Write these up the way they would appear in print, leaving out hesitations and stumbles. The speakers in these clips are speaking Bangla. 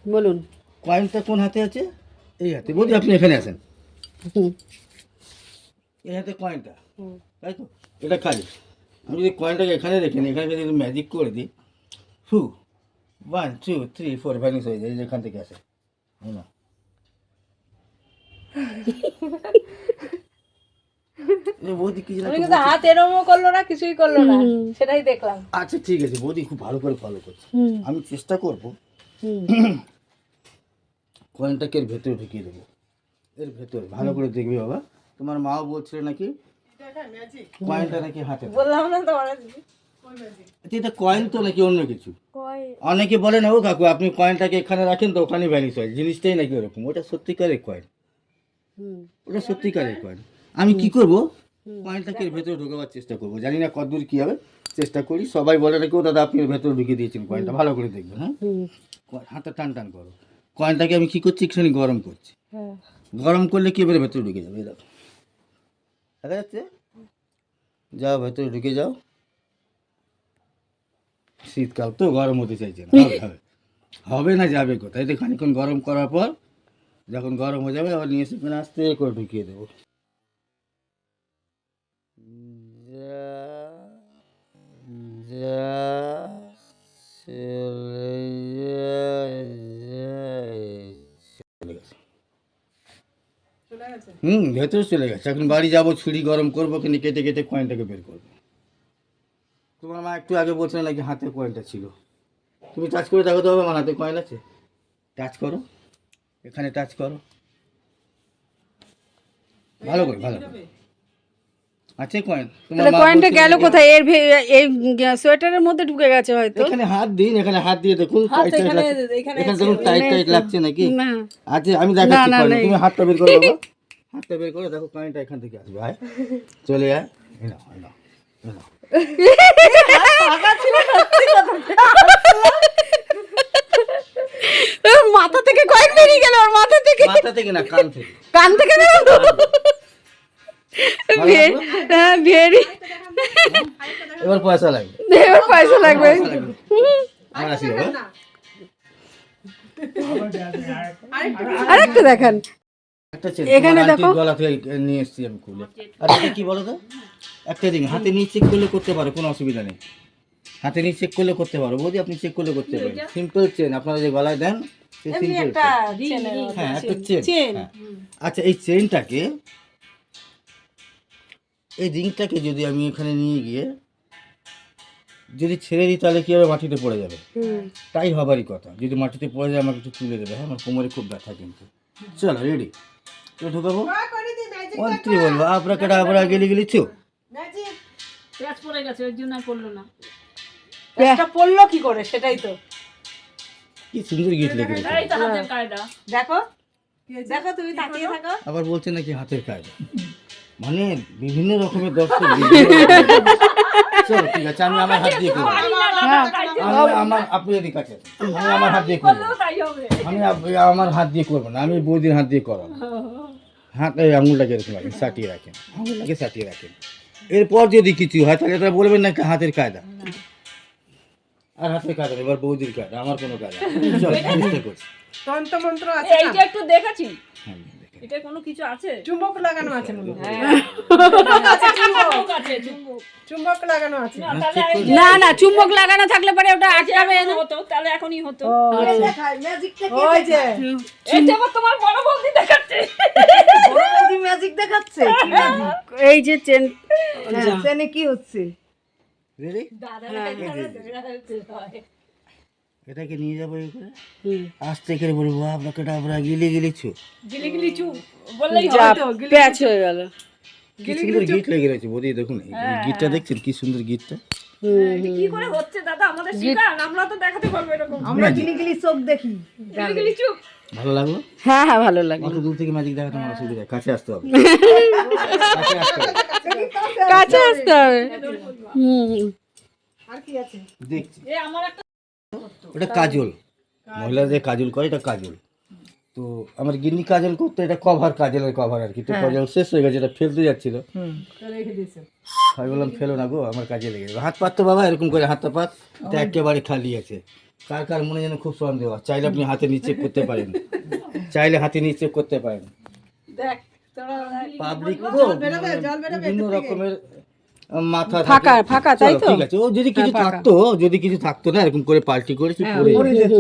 বলুন। কয়েনটা কোন হাতে আছে? এই হাতে। বৌদি আপনি এখানে আসেন। এই হাতে কয়েনটা, তাই তো? এটা খালি। আমি যদি কয়েনটাকে এখানে রেখে নিই, এখানে যদি ম্যাজিক করে দিই, 1 2 3 4 ভ্যানিশ হয়ে যায়, যেখান থেকে আসে। না বৌদি কি আমি কিন্তু হাত এরমও করলো না, কিছুই করলো না, সেটাই দেখলাম। আচ্ছা ঠিক আছে, বৌদি খুব ভালো করে ফলো করছে। আমি চেষ্টা করব কয়েনটাকে এর ভেতরে ঢুকিয়ে দেবো। এর ভেতরে ভালো করে দেখবি বাবা। তোমার মাও বলছিল নাকি কয়েনটা নাকি হাতে, বললাম না তোমার এটা কয়েন তো নাকি অন্য কিছু। অনেকে বলে না ও কাকু আপনি কয়েনটাকে এখানে রাখেন তো ওখানে ভ্যানিশ হয়, জিনিসটাই নাকি ওরকম। ওটা সত্যিকারের কয়েন, ওটা সত্যিকারের কয়েন। আমি কি করব, কয়েনটাকে এর ভেতরে ঢোকাবার চেষ্টা করব। জানি না কতদূর কি হবে, চেষ্টা করি। সবাই বলে নাকি ও দাদা আপনি এর ভেতরে ঢুকিয়ে দিয়েছেন কয়েনটা, ভালো করে দেখবেন। হ্যাঁ, হাতটা টান টান করো। কয়েনটাকে আমি কি করছি, একটুখানি গরম করছি। গরম করলে কি এবারে ভেতরে ঢুকে যাবে, দেখো দেখা যাচ্ছে। যাও ভেতরে ঢুকে যাও। শীতকাল তো, গরম হতে চাইছে না। হবে হবে হবে না, যাবে কোথায়? তো খানিক্ষণ গরম করার পর যখন গরম হয়ে যাবে আবার নিয়ে এসে এখানে আস্তে করে ঢুকিয়ে দেবো। ভেতরে চলে গেছে। এখন বাড়ি যাবো, ছুরি গরম করবো, কিন্তু কেটে কেটে কয়েনটাকে বের করবো। তোমার মা একটু আগে বলছিল নাকি হাতে কয়েনটা ছিল। তুমি টাচ করে দেখো তো, হবে আমার হাতে কয়েন আছে? টাচ করো, এখানে টাচ করো ভালো করে, ভালো করে। আছে কয়েন। তোমার মা কয়েনটা বলছিল গেল নাকি- কোথায়? এই সোয়েটারের মধ্যে ঢুকে গেছে হয়তো। এখানে হাত দিন, এখানে হাত দিয়ে দেখুন টাইট টাইট লাগছে। এখানে দেখুন টাইট টাইট লাগছে নাকি? না আচ্ছা আমি দেখাচ্ছি না, কয়েন। নেই। তুমি হাতটা বের করো বাবা, হাতটা বের করে দেখো কয়েনটা এখান থেকে আসবে। আয় চলে আয়, এই নাও, এই নাও, এই নাও। মাথা থেকে কয়েন বেরিয়ে গেল, ওর মাথা থেকে। মাথা থেকে না, কান থেকে। কান থেকে বেরোলো। হ্যাঁ, ভেরি। এবার পয়সা লাগবে, এবার পয়সা লাগবে। আমার আসি বাবা। আরেকটা দেখান। একটা চেন এখানে তোমার দেখো। আন্টির গলা থেকে নিয়ে এসেছি আমি খুলে। আর এটা কি বলো তো, একটা দিন হাতে নিয়ে চেক করলে করতে পারো, কোনো অসুবিধা নেই। হাতে নিয়ে চেক করলে করতে পারো বৌদি, আপনি চেক করলে করতে পারেন। সিম্পল চেন আপনারা যে গলায় দেন, সেই সিম্পল একটা চেন। চেনের হ্যাঁ, একটা চেন। চেন। হ্যাঁ। আচ্ছা এই চেনটাকে, এই রিংটাকে যদি আমি এখানে নিয়ে গিয়ে যদি ছেড়ে দিই তাহলে কি হবে, মাটিতে পড়ে যাবে। তাই হবারই কথা। যদি মাটিতে পড়ে যায় আমাকে একটু তুলে দেবে। হ্যাঁ, আমার কোমরে খুব ব্যথা কিন্তু। চলো রেডি, ঢুকাবো। 1 3 বলবো, আপরা কেটা আপরা গেলি গেলি চু। পেঁয়াজ পড়ে গেছে, ওই জন্য আর পড়লো না। একটা পড়লো কি করে, সেটাই তো কি সুন্দর গিট লেগে গেছে। এই তো হাতের কায়দা। দেখো। দেখো তুমি তাকিয়ে থাকো। আবার বলছে নাকি হাতের কাজ, মানে বিভিন্ন রকমের দর্শক। চলো ঠিক আছে, আমি আমার হাত দিয়ে করবো। আপনি এদিকে কাছে আসুন। আমি আমার হাত দিয়ে করবো। তাই হবে। আমার হাত দিয়ে করবো না, আমি বৌদির হাত দিয়ে করাবো। হাত এই আঙুলটাকে এরকম রাখেন, সাটিয়ে রাখেন, আঙুলটাকে সাটিয়ে রাখেন। এরপর যদি কিছু হয় তাহলে এটা বলবেন না হাতের কায়দা। আর হাতের কায়দা এবার বৌদির কায়দা, আমার কোনো কায়দা নেই। চলো চেষ্টা করছি। তন্ত্র মন্ত্র আছে, এইটা একটু দেখেছি, হ্যাঁ, দেখেন। এটা কোনো কিছু আছে। চুম্বক লাগানো আছে মনে হয়। চুম্বক আছে, চুম্বক। চুম্বক লাগানো আছে। না, তাহলে এই যে না না, চুম্বক লাগানো থাকলে পরে ওটা আটকাবে না। হতো, তাহলে এখনই হতো। ওই যে এইটা আবার তোমার বড় বৌদি দেখাচ্ছে। বৌদি ম্যাজিক দেখাচ্ছে। কি ম্যাজিক? এই যে চেন। চেনে কি হচ্ছে? রেডি? দাদার এখানে দেখাচ্ছে হয়। এটাকে নিয়ে যাবো এই করে, আস্তে করে বলবো আপরা কেটা আপরা গিলি গিলিছু। গিলি গিলি চুপ বললেই যা হয়তো। প্যাচ হয়ে গেল। কি সুন্দর গিট লেগে রয়েছে বৌদি, দেখুন এই গিটটা দেখছেন কি সুন্দর গিটটা। কি করে হচ্ছে দাদা, আমাদের শিখান, আমরা তো দেখাতে পারবো এরকম। আমরা গিলি গিলি চোখ দেখি। গিলি গিলি চুপ। ভালো লাগলো? হ্যাঁ হ্যাঁ, ভালো লাগে। অত দূর থেকে ম্যাজিক দেখাতে আমার অসুবিধা, কাছে আসতে হবে। কাছে আসতে হবে। কাছে আসতে হবে। আর কি আছে? দেখছি এ আমার একটা ওটা কাজল, মহিলাদের কাজল করে, এটা কাজল। তো আমার গিন্নি কাজল করতো, এটা কভার, কাজলের কভার আর কি। তো কাজল শেষ হয়ে গেছে, এটা ফেলতে যাচ্ছিল। রেখে দিয়েছে। আমি বললাম ফেলো না গো, আমার কাজে লেগে যাবে। হাত পাত তো বাবা এরকম করে হাতটা পাত, এটা একেবারে খালি আছে। কার কার মনে যেন খুব সন্দেহ হয়। চাইলে আপনি হাতে নিয়ে চেক করতে পারেন, চাইলে হাতে নিয়ে চেক করতে পারেন। দেখ তোরা পাবলিক তো বিভিন্ন রকমের মাথা থাকে। ফাঁকা ফাঁকা তাই চলো, তো ঠিক আছে, ও যদি কিছু থাকতো, যদি কিছু থাকতো না এরকম করে পাল্টি করেছি পড়ে যেত।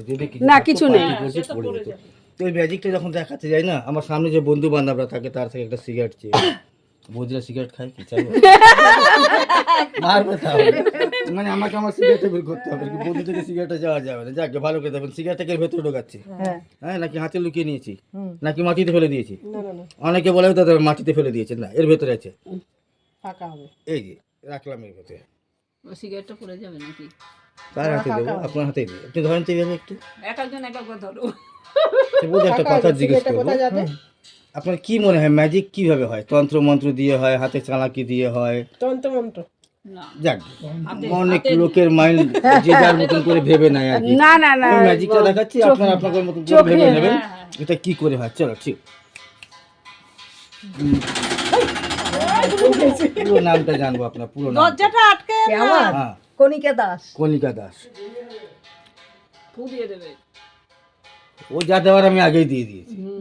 যদি না, থাকতো, কিছু নেই। পাল্টি করেছি, পড়ে যেত। তো ওই ম্যাজিকটা যখন দেখাতে যাই না, আমার সামনে যে বন্ধু বান্ধবরা থাকে তার থেকে একটা সিগারেট চেয়ে বৌদিরা সিগারেট খায় কি চাইবো মারবে তাহলে, মানে আমাকে আমার সিগারেটটা বের করতে হবে, কি বন্ধু থেকে সিগারেটটা যাওয়া যাবে না। যাকে ভালো করে দেবেন, সিগারেটটাকে ভেতরে ঢোকাচ্ছি, হ্যাঁ, নাকি হাতে লুকিয়ে নিয়েছি, নাকি মাটিতে ফেলে দিয়েছি। অনেকে বলে দাদা মাটিতে ফেলে দিয়েছেন, না, এর ভেতরে আছে, ফাঁকা হবে। এই যে রাখলাম এর ভেতরে। ও সিগারেটটা পড়ে যাবে নাকি? কার হাতে দেবো? আপনার হাতে দিই, আপনি ধরেন তো এইভাবে একটু। এক একজন এক একবার ধরো। সে বলতে একটা কথা জিজ্ঞেস করবো, কোথায় যাবে? আপনার কি মনে হয় ম্যাজিক কিভাবে হয়? তন্ত্র মন্ত্র দিয়ে হয়, হাতে চালাকি দিয়ে হয়? তন্ত্রমন্ত্র। না, যাক, অনেক লোকের মাইন্ড যে যার মতন করে ভেবে নেয় আর কি। না না না আমি ম্যাজিকটা দেখাচ্ছি, আপনারা আপনাদের মতন করে ভেবে নেবেন এটা কি করে হয়। চলো, ঠিক, পুরো নামটা জানবো আপনার, পুরো নাম। দরজাটা আটকে আমার হ্যাঁ, কণিকা দাস। কণিকা দাস। ফু দিয়ে দেবে। ও যা দেওয়ার আমি আগেই দিয়ে দিয়েছি, ও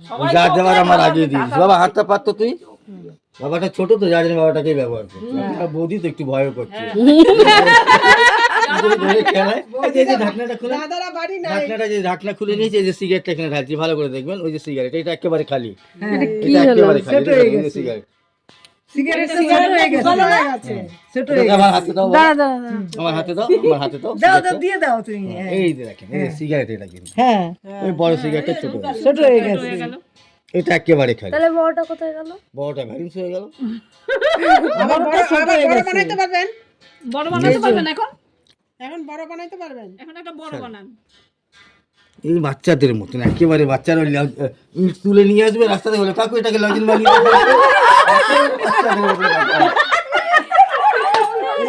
সবাই যা তো দেওয়ার ওকে আমার বাবা আগেই দিয়েছি। টাকা বাবা হাতটা পারতো তুই, বাবাটা ছোট তো যার জন্য বাবাটাকেই ব্যবহার করছে। আপনার বৌদি তো একটু ভয় করছে, ধরে খেলায়। এই যে ঢাকনাটা খুলে, দাদারা বাড়ি নাই। ঢাকনাটা যে ঢাকনা খুলে নিয়েছে, এই যে সিগারেটটা এখানে ঢালছি, ভালো করে দেখবেন। ওই যে সিগারেট, এটা একেবারে খালি, কি এটা হলো একেবারে খালি, এই যে সিগারেট। সিগারেট ছোট হয়ে গেছে। ভালো হয়ে গেছে। ছোট এটা আমার হাতে দাও, দাঁড়া দাঁড়া দাঁড়া। আমার হাতে দাও, আমার হাতে দাও, দাও দাও সিগারেটটা। দিয়ে দাও তুমি। হ্যাঁ। এই যে দেখেন, এই যে সিগারেট, এটা কিন্তু হ্যাঁ ওই বড় সিগারেটটা ছোট হয়ে গেছে। ছোট হয়ে গেছে। এটা একেবারে খালি, তাহলে বড়টা কোথায় গেল? বড়টা ভ্যালেন্স হয়ে গেল। আবার বড় বানাইতে পারবেন? বড় বানাতে পারবেন এখন? এখন বড় বানাইতে পারবেন? এখন একটা বড় বানান। এই বাচ্চাদের মতন একেবারে, বাচ্চারা ইট তুলে নিয়ে আসবে রাস্তাতে, বলে কাকু এটাকে লজিন বানিয়ে দাও। বাচ্চাদের মতন ব্যাপার।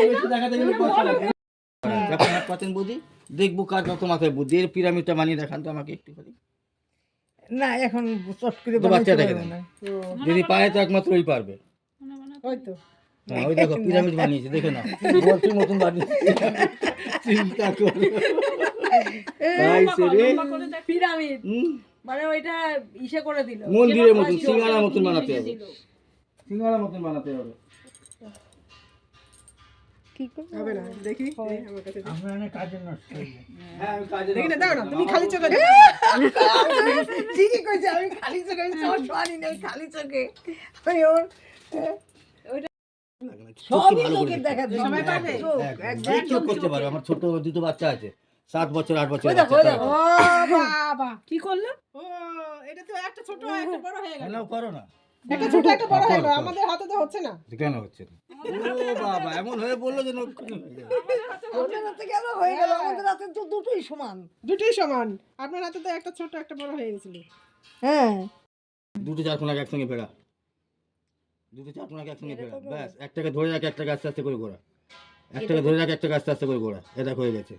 এই বেশি দেখাতে গেলে পয়সা লাগবে। যখন হাত পাতেন বুদ্ধি, দেখবো কার কত মাথায় বুদ্ধি। এর পিরামিডটা বানিয়ে দেখান তো আমাকে একটু করে। না এখন চট করে তো বানাইতে বাচ্চাটাকে পারবো দেন, না। যদি পারে তো একমাত্র ওই পারবে। ওই তো। হ্যাঁ, ওই দেখো পিরামিড বানিয়েছে, দেখে নাও, বর্তির মতন বানিয়েছে। চিন্তা করে তাই সে রে। পিরামিড হুম, মানে ওইটা ইসে করে দিল। মন্দিরের মতন, সিঙ্গাড়ার মতন বানাতে হবে, সিঙ্গাড়ার মতন বানাতে হবে। হবে না, দেখি আমার কাছে হ্যাঁ, আমি কাজে দেখি না, দাও না, তুমি খালি চোখে ঠিকই কইছে, আমি খালি চোখে চশমানি নেই, খালি চোখে ওই ওর সবই চোখের দেখা যায়। সবাই পারবে? চোখ, যে কেউ করতে পারবে। আমার ছোট দুটো বাচ্চা আছে, 7 বছর 8 বছর ওই দেখো, ওই দেখো। ও বাবা, কি করলো? ও এটা তো একটা ছোট একটা বড় হয়ে গেল। নাও, করো না। একটা ছোট একটা বড় হয়ে গেল, করো। আমাদের হাতে তো হচ্ছে না। কেন হচ্ছে না? ও বাবা, এমন হয়ে বললো যে নক্ষত্র হয়ে যাবে। ওদের হাতে গেল হয়ে গেল, আমাদের হাতে তো দুটোই সমান। দুটোই সমান, আপনার হাতে তো একটা ছোট একটা বড় হয়ে গেছিল। হ্যাঁ দুটো চারকোনাকে একসঙ্গে ফেরা, দুটো চারকোনাকে একসঙ্গে ফেরা, ব্যাস। একটাকে ধরে রাখ, একটাকে আস্তে আস্তে করে ঘোরা, একটাকে ধরে রাখ, একটাকে আস্তে আস্তে করে ঘোরা। এটা হয়ে গেছে।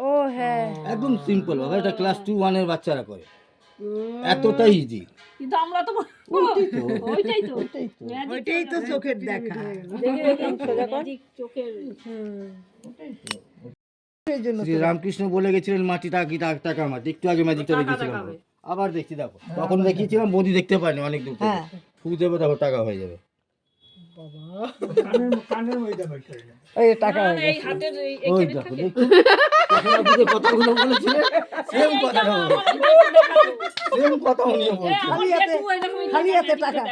ও হ্যাঁ, একদম সিম্পল বাবা, এটা ক্লাস 2-1 এর বাচ্চারা করে, এতটাই ইজি। কিন্তু আমরা তো ওইটাই তো ওইটাই তো চোখের দেখা। ম্যাজিক চোখের। এই জন্য শ্রী রামকৃষ্ণ বলে গেছিলেন মাটি টাকা মাটি। একটু আগে ম্যাজিকটা দেখিয়েছিলাম, আবার দেখছি, দেখো তখন দেখিয়েছিলাম, মোদি দেখতে পারেনি অনেক দূর থেকে। হ্যাঁ। ফু দেবে, দেখো টাকা হয়ে যাবে। ওই টাকা হয়ে এই গেছে। হাতের ওই দেখো, দেখছো? তখন আপনি যে কথাগুলো বলেছিলেন, সেম কথাটা সেম কথা উনিও বলছেন। খালি হাতে টাকা,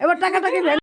এবার টাকাটাকে